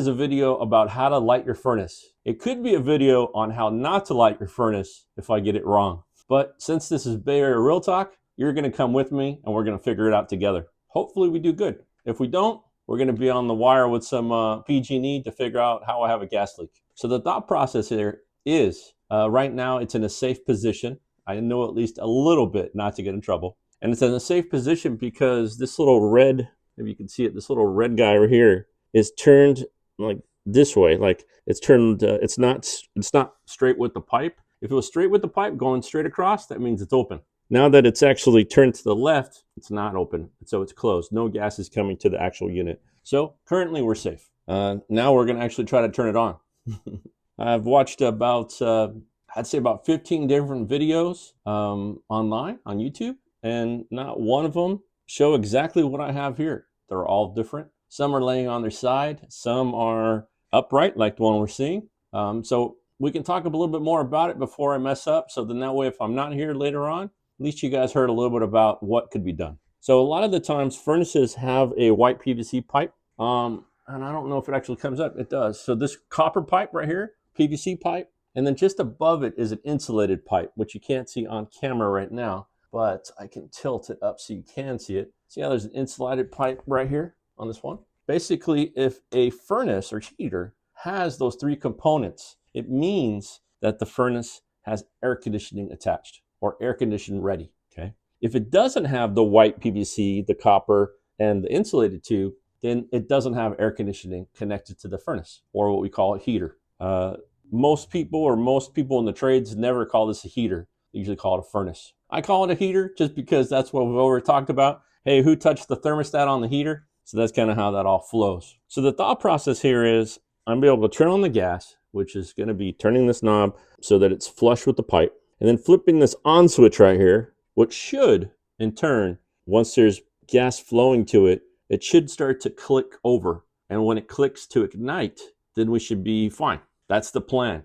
Is a video about how to light your furnace. It could be a video on how not to light your furnace if I get it wrong. But since this is Bay Area Real Talk, you're gonna come with me and we're gonna figure it out together. Hopefully we do good. If we don't, we're gonna be on the wire with some PG&E to figure out how I have a gas leak. So the thought process here is, right now it's in a safe position. I know at least a little bit not to get in trouble. And it's in a safe position because this little red, maybe you can see it, this little red guy right here is turned like this way, like it's turned, it's not straight with the pipe. If it was straight with the pipe going straight across, that means it's open. Now that it's actually turned to the left, it's not open, so it's closed. No gas is coming to the actual unit. So currently we're safe. Now we're gonna actually try to turn it on. I've watched about, I'd say about 15 different videos online on YouTube, and not one of them show exactly what I have here. They're all different. Some are laying on their side. Some are upright, like the one we're seeing. So we can talk a little bit more about it before I mess up. So then that way, if I'm not here later on, at least you guys heard a little bit about what could be done. So a lot of the times furnaces have a white PVC pipe. And I don't know if it actually comes up. It does. So this copper pipe right here, PVC pipe. And then just above it is an insulated pipe, which you can't see on camera right now, but I can tilt it up so you can see it. See how there's an insulated pipe right here on this one? Basically, if a furnace or heater has those three components, it means that the furnace has air conditioning attached or air conditioning ready, okay? If it doesn't have the white PVC, the copper, and the insulated tube, then it doesn't have air conditioning connected to the furnace, or what we call a heater. Most people in the trades never call this a heater. They usually call it a furnace. I call it a heater just because that's what we've already talked about. Hey, who touched the thermostat on the heater? So that's kind of how that all flows. So the thought process here is I'm going to be able to turn on the gas, which is going to be turning this knob so that it's flush with the pipe, and then flipping this on switch right here, which should, in turn, once there's gas flowing to it, it should start to click over. And when it clicks to ignite, then we should be fine. That's the plan.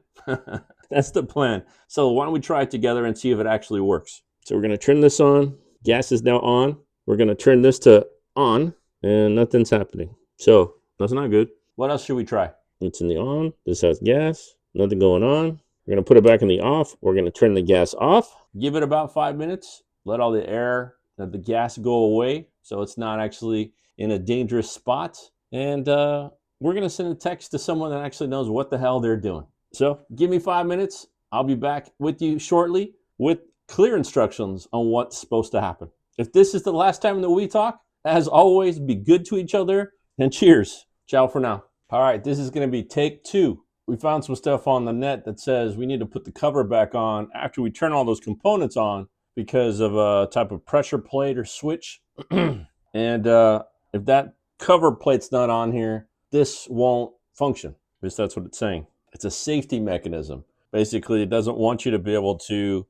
That's the plan. So why don't we try it together and see if it actually works. So we're going to turn this on. Gas is now on. We're going to turn this to on. And nothing's happening. So that's not good. What else should we try? It's in the on. This has gas. Nothing going on. We're going to put it back in the off. We're going to turn the gas off. Give it about 5 minutes. Let all the air, the gas go away so it's not actually in a dangerous spot. And we're going to send a text to someone that actually knows what the hell they're doing. So give me 5 minutes. I'll be back with you shortly with clear instructions on what's supposed to happen. If this is the last time that we talk, as always, be good to each other, and cheers. Ciao for now. All right, this is going to be take 2. We found some stuff on the net that says we need to put the cover back on after we turn all those components on because of a type of pressure plate or switch. And if that cover plate's not on here, this won't function. At least that's what it's saying. It's a safety mechanism. Basically, it doesn't want you to be able to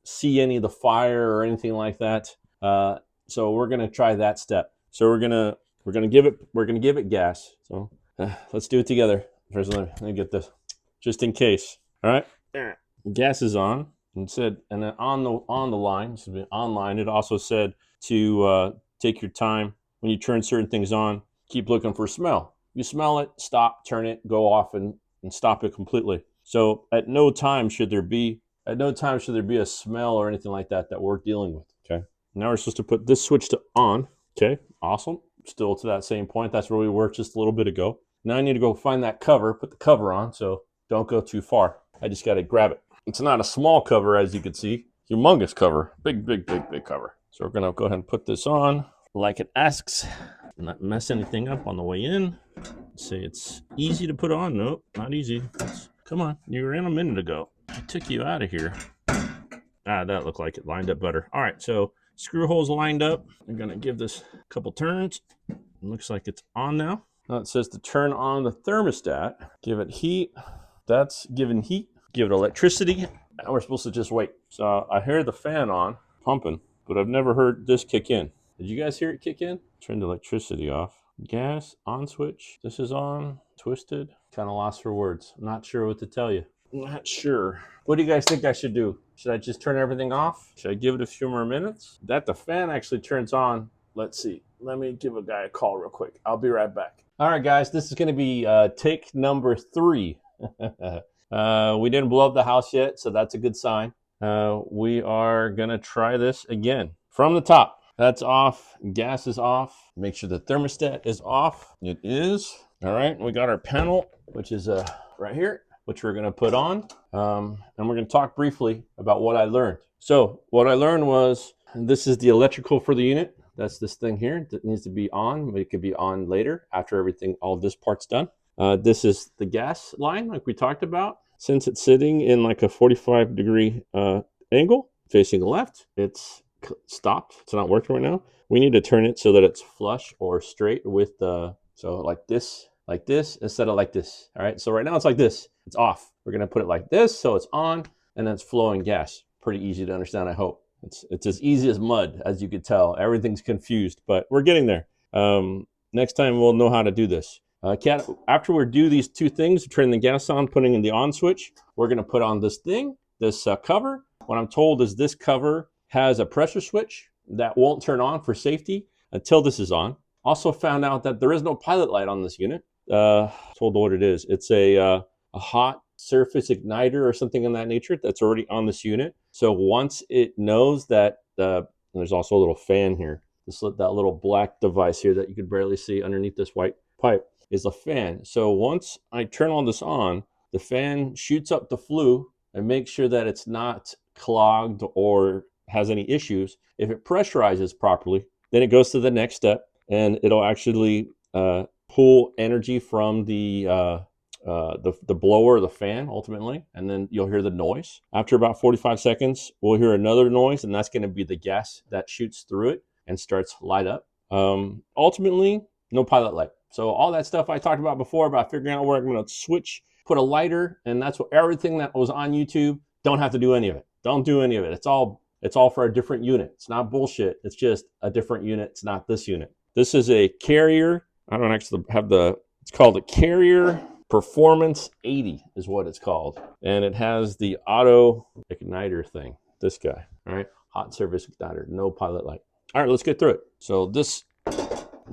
see any of the fire or anything like that. So we're gonna try that step. So we're gonna give it gas. So let's do it together. First, let me get this, just in case. All right, gas is on. And said, and then on the line, this has been online. It also said to take your time when you turn certain things on. Keep looking for smell. You smell it, stop, turn it, go off, and stop it completely. So at no time should there be a smell or anything like that we're dealing with. Okay. Now we're supposed to put this switch to on. Okay, awesome. Still to that same point. That's where we were just a little bit ago. Now I need to go find that cover, put the cover on, so don't go too far. I just got to grab it. It's not a small cover, as you can see. Humongous cover. Big cover. So we're going to go ahead and put this on like it asks. Not mess anything up on the way in. Say it's easy to put on. Nope, not easy. Come on, you were in a minute ago. I took you out of here. That looked like it lined up better. All right, so screw holes lined up. I'm gonna give this a couple turns. It looks like it's on now. Now it says to turn on the thermostat. Give it heat. That's given heat. Give it electricity. Now we're supposed to just wait. So I hear the fan on, pumping, but I've never heard this kick in. Did you guys hear it kick in? Turn the electricity off. Gas, on switch. This is on, twisted. Kind of lost for words. I'm not sure what to tell you. Not sure. What do you guys think I should do? Should I just turn everything off? Should I give it a few more minutes? That the fan actually turns on. Let's see. Let me give a guy a call real quick. I'll be right back. All right, guys, this is going to be take number 3. We didn't blow up the house yet, so that's a good sign. We are going to try this again from the top. That's off. Gas is off. Make sure the thermostat is off. It is. All right, we got our panel, which is right here, which we're going to put on. And we're going to talk briefly about what I learned. So what I learned was this is the electrical for the unit. That's this thing here that needs to be on, but it could be on later after all of this part's done. This is the gas line like we talked about. Since it's sitting in like a 45-degree angle facing left, it's stopped. It's not working right now. We need to turn it so that it's flush or straight with the, so like this instead of like this. All right, so right now it's like this. It's off. We're going to put it like this so it's on, and then it's flowing gas. Pretty easy to understand, I hope. It's as easy as mud, as you could tell. Everything's confused, but we're getting there. Next time we'll know how to do this. After we do these two things, turning the gas on, putting in the on switch, we're going to put on this thing, this cover. What I'm told is this cover has a pressure switch that won't turn on for safety until this is on. Also found out that there is no pilot light on this unit. Told what it is. It's a hot surface igniter or something in that nature that's already on this unit. So once it knows that, there's also a little fan here. That little black device here that you can barely see underneath this white pipe is a fan. So once I turn all this on, the fan shoots up the flue and makes sure that it's not clogged or has any issues. If it pressurizes properly, then it goes to the next step, and it'll actually pull energy from the blower or the fan ultimately, and then you'll hear the noise. After about 45 seconds, we'll hear another noise, and that's going to be the gas that shoots through it and starts to light up. Ultimately, no pilot light. So all that stuff I talked about before about figuring out where I'm going to switch, put a lighter, and that's what everything that was on YouTube. Don't have to do any of it. Don't do any of it. It's all for a different unit. It's not bullshit. It's just a different unit. It's not this unit. This is a Carrier. I don't actually have it's called a Carrier Performance 80 is what it's called. And it has the auto igniter thing. This guy, all right? Hot surface igniter, no pilot light. All right, let's get through it. So this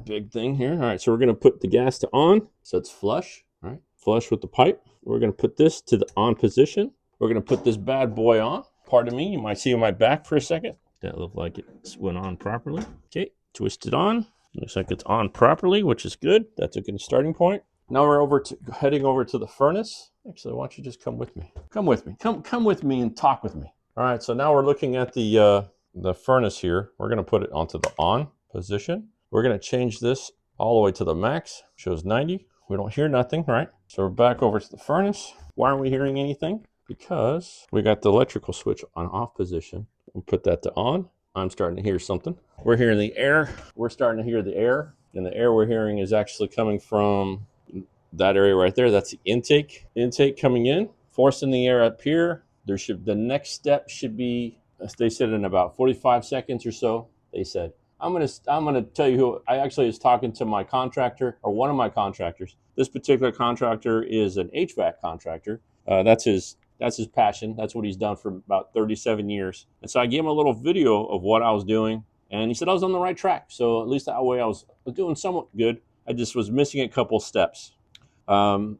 big thing here. All right, so we're going to put the gas to on, so it's flush, all right? Flush with the pipe. We're going to put this to the on position. We're going to put this bad boy on. Pardon me, you might see my back for a second. That looked like it went on properly. Okay, twist it on. Looks like it's on properly, which is good. That's a good starting point. Now we're heading over to the furnace. Actually, why don't you just come with me? Come with me. Come with me and talk with me. All right, so now we're looking at the furnace here. We're going to put it onto the on position. We're going to change this all the way to the max. Shows 90. We don't hear nothing, right? So we're back over to the furnace. Why aren't we hearing anything? Because we got the electrical switch on off position. We'll put that to on. I'm starting to hear something. We're hearing the air. We're starting to hear the air. And the air we're hearing is actually coming from that area right there. That's the intake. Intake coming in, forcing the air up here. The next step should be, they said in about 45 seconds or so, they said, I'm gonna tell you who I actually was talking to my contractor, or one of my contractors. This particular contractor is an HVAC contractor. That's his passion. That's what he's done for about 37 years. And so I gave him a little video of what I was doing, and he said I was on the right track. So at least that way I was doing somewhat good. I just was missing a couple steps.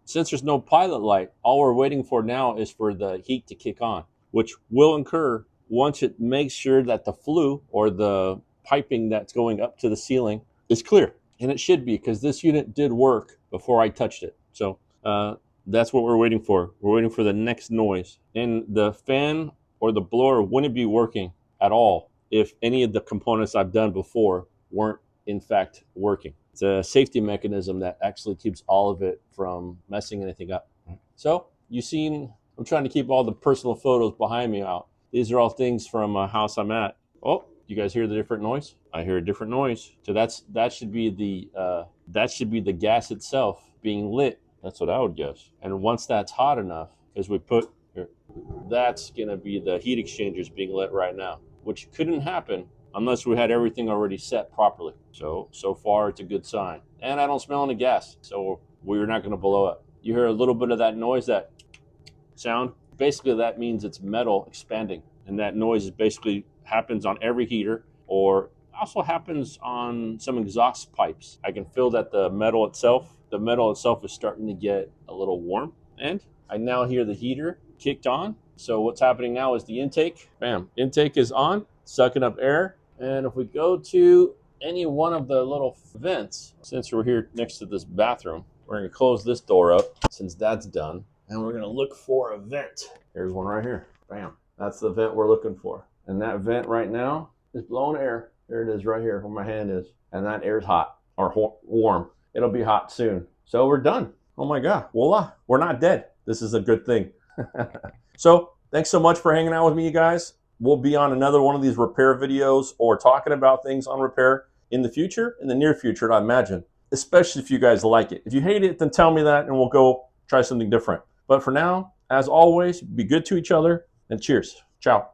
Since there's no pilot light, all we're waiting for now is for the heat to kick on, which will occur once it makes sure that the flue or the piping that's going up to the ceiling is clear. And it should be, because this unit did work before I touched it. So that's what we're waiting for. We're waiting for the next noise. And the fan or the blower wouldn't be working at all if any of the components I've done before weren't in fact working. It's a safety mechanism that actually keeps all of it from messing anything up. So I'm trying to keep all the personal photos behind me out. These are all things from a house I'm at. Oh, you guys hear the different noise? I hear a different noise. So that should be the gas itself being lit. That's what I would guess. And once that's hot enough, as we put here, that's gonna be the heat exchangers being lit right now, which couldn't happen unless we had everything already set properly. So far it's a good sign. And I don't smell any gas, so we're not gonna blow up. You hear a little bit of that noise, that sound? Basically that means it's metal expanding. And that noise is basically happens on every heater or Also happens on some exhaust pipes. I can feel that the metal itself is starting to get a little warm. And I now hear the heater kicked on. So what's happening now is the intake, bam, intake is on, sucking up air. And if we go to any one of the little vents, since we're here next to this bathroom, we're going to close this door up since that's done. And we're going to look for a vent. Here's one right here. Bam. That's the vent we're looking for. And that vent right now is blowing air. There it is right here where my hand is. And that air's hot or warm. It'll be hot soon. So we're done. Oh my God. Voila. We're not dead. This is a good thing. So thanks so much for hanging out with me, you guys. We'll be on another one of these repair videos or talking about things on repair in the future, in the near future, I imagine, especially if you guys like it. If you hate it, then tell me that and we'll go try something different. But for now, as always, be good to each other and cheers. Ciao.